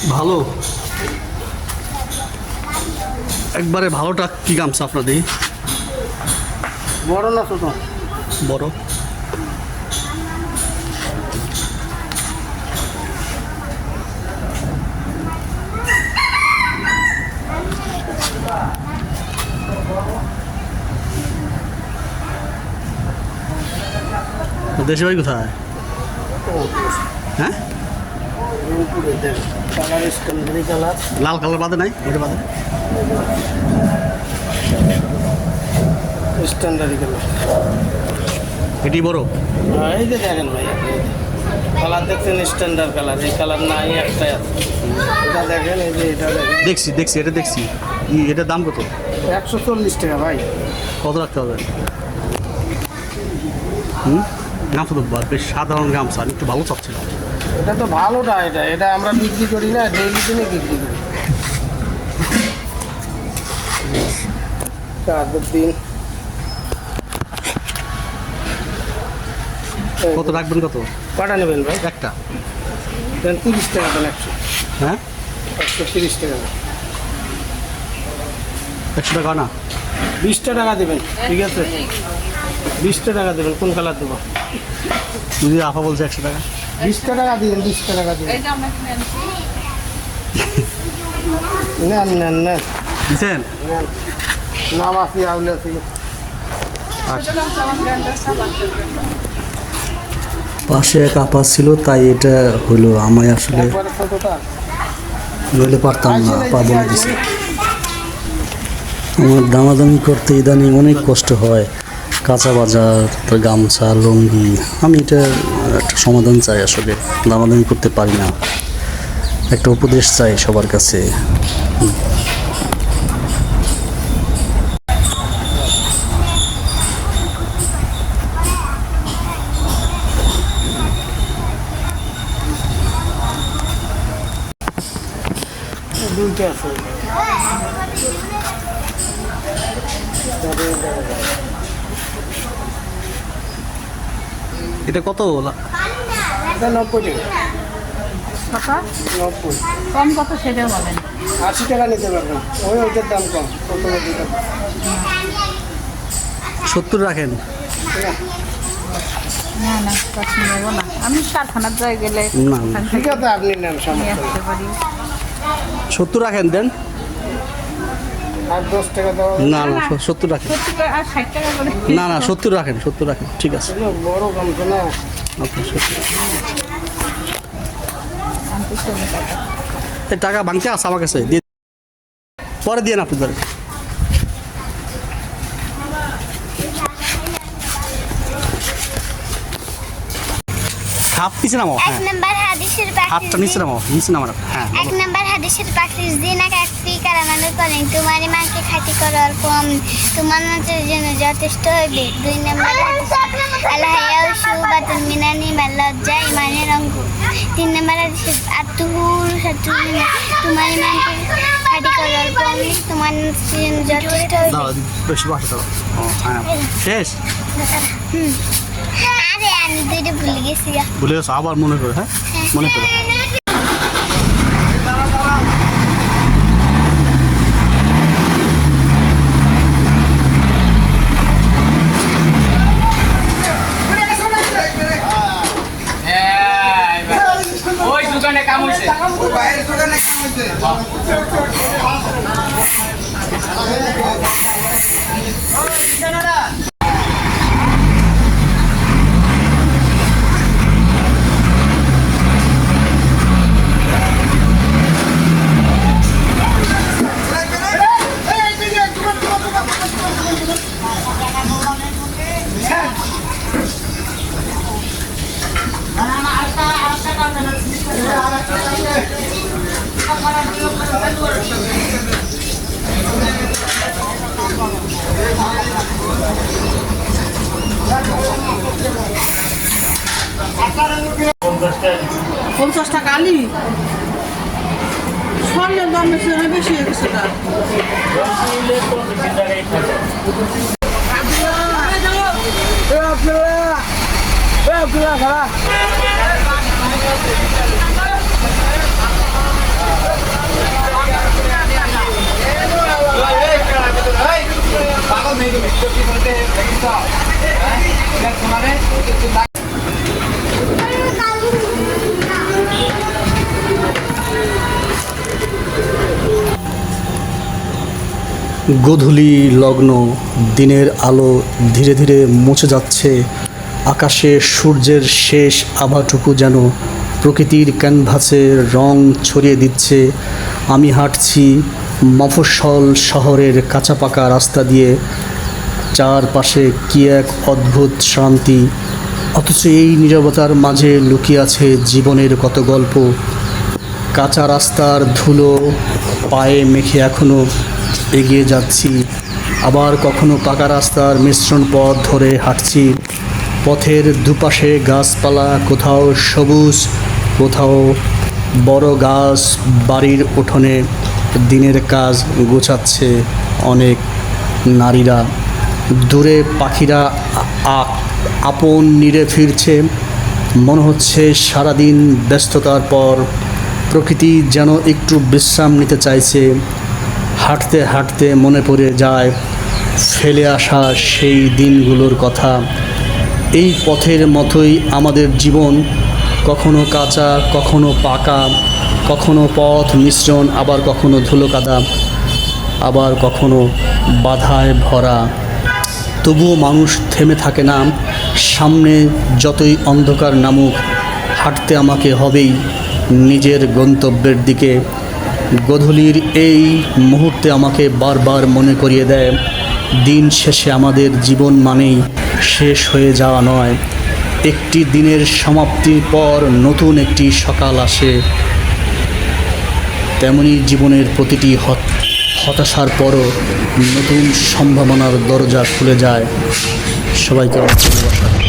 ভালো একবারে ভালোটা কি গামছা আপনাদের? বড় না ছোট? বড়। দেশে বাড়ি কোথায়? হ্যাঁ, কালার স্ট্যান্ডার্ড কালার। লাল কালার বাদে নাই? ওটা বাদে স্ট্যান্ডার্ড কালার। এটি বড়। এই যে দেখেন ভাই, কালার দেখছেন স্ট্যান্ডার্ড কালার। এই কালার নাই একটাই আছে। এটা দেখেন, এই যে এটা দেখেন। দেখছি এটা দেখছি। এটার দাম কত? 140 টাকা ভাই। কত রাখতে হবে? গামছা তো বেশ সাধারণ গামছা, আমি একটু ভালো চাচ্ছিলাম। এটা তো ভালোটা, এটা আমরা বিক্রি করি না, ডেইলি দিনে বিক্রি করি। 4 দিন। কত রাখবেন? কত কটা নেবেন ভাই? একটা? দেন 30 টাকা দেন। 100। হ্যাঁ, 130 টাকা। 100 টাকা না? 20টা টাকা দেবেন। ঠিক আছে, 20টা টাকা দেবেন। কোন কালার দেবো? যদি আফা বলছে 100 টাকা। 20টা টাকা দিবেন। 20টা টাকা দিবেন। নেন নেন নেন দিচ্ছেন? নেন। নাম আছে আউলে আছে। পাশে এক আপা ছিল, তাই এটা হলো। আমায় আসলে একবারে ছোটটা। নইলে পারতাম না, আপা বলে দিছে। আমার দামাদামি করতে ইদানিং অনেক কষ্ট হয়। কাঁচা বাজার, গামছা, লুঙ্গি। আমি এটা একটা সমাধান চাই, আসলে দামাদামি করতে পারি না। একটা উপদেশ চাই সবার কাছে। দুইটা আছে। এটা কত? এটা 90 টাকা। কত 90। কম কত সেটা বলেন। 80 টাকা নিতে পারবেন। ওইটার দাম কম। প্রথমে দুটো। 70 রাখেন। না না, পছন্দ নেবো না। আমি কারখানার জায়গায় গেলে না, ওখান ঠিক থেকে আছে, আপনি নেন, নিয়ে সমস্যা নেই। আসতে পারি। 70 রাখেন দেন। আর 10 টাকা দাও। না না, 70 রাখেন। 70 টাকা আর 60 টাকা করে। না না, 70 রাখেন, 70 রাখেন, ঠিক আছে। এগুলো বড় গামছা না। আপনার 70। আনতে চলে টাকা। এই টাকা ভাঙতে আছে আমার কাছে, দিয়ে পরে দিয়ে না আপনি ধরেন। হাত পিছে নামাও। এক হ্যাঁ, নম্বর হাদিসের হাতটা নিচে নামাও, নিচে নামাও। হ্যাঁ, এক নম্বর হাদিসের পাখির দিন একটি কারামানো করেন তোমার মাকে খাঁটি করার কম তোমার মাছের জন্য যথেষ্ট হইবে। 2 নম্বর আল্লাহ সুবাতুন মিনানি লজ্জা ইমানের অঙ্গ। 3 নম্বর হাদিসের আত্মহুর সাতুনা তোমার মাকে খাঁটি করার কম তোমার মাছের জন্য যথেষ্ট হইবে। দাও বেশি বাসা দাও। ও হ্যাঁ, শেষ। আরে আমি দুইটা ভুলে গেছি গা। ভুলে গেছো, আবার মনে করো। হ্যাঁ, মনে করো। ওই দোকানে কাম হইছে। ওই বাইরের দোকানে কাম হইছে। পঞ্চাশ টাকা আলি স্বর্ণের দাম বেশি হয়ে গেছে না। গোধূলি লগ্ন, দিনের আলো ধীরে ধীরে মুছে যাচ্ছে। আকাশে সূর্যের শেষ আভাটুকু যেন প্রকৃতির ক্যানভাসে রং ছড়িয়ে দিচ্ছে। আমি হাঁটছি মফস্বল শহরের কাঁচা পাকা রাস্তা দিয়ে, চারপাশে কী এক অদ্ভুত শান্তি, অথচ এই নীরবতার মাঝে লুকিয়ে আছে জীবনের কত গল্প। কাঁচা রাস্তার ধুলো পায়ে মেখে এখনও এগিয়ে যাচ্ছি, আবার কখনো পাকা রাস্তার মিশ্রণ পথ ধরে হাঁটছি। পথের দুপাশে গাছপালা, কোথাও সবুজ, কোথাও বড় গাছ। বাড়ির উঠোনে দিনের কাজ গোছাচ্ছে অনেক নারীরা। দূরে পাখিরা আপন নীড়ে ফিরছে। মনে হচ্ছে সারাদিন ব্যস্ততার পর প্রকৃতি যেন একটু বিশ্রাম নিতে চাইছে। হাঁটতে হাঁটতে মনে পড়ে যায় ফেলে আসা সেই দিনগুলোর কথা। এই পথের মতোই আমাদের জীবন, কখনো কাঁচা, কখনো পাকা, কখনো পথ মিশ্রণ, আবার কখনো ধুলো কাদা, আবার কখনো বাধায় ভরা। তবুও মানুষ থেমে থাকে না। সামনে যতই অন্ধকার নামুক, হাঁটতে আমাকে হবেই নিজের গন্তব্যের দিকে। গোধূলির এই মুহূর্তে আমাকে বারবার মনে করিয়ে দেয়, দিন শেষে আমাদের জীবন মানেই শেষ হয়ে যাওয়া নয়, একটি দিনের সমাপ্তির পর নতুন একটি সকাল আসে। তেমনি জীবনের প্রতিটি হতাশার পরও নতুন সম্ভাবনার দরজা খুলে যায়। সবাইকে ভালোবাসা।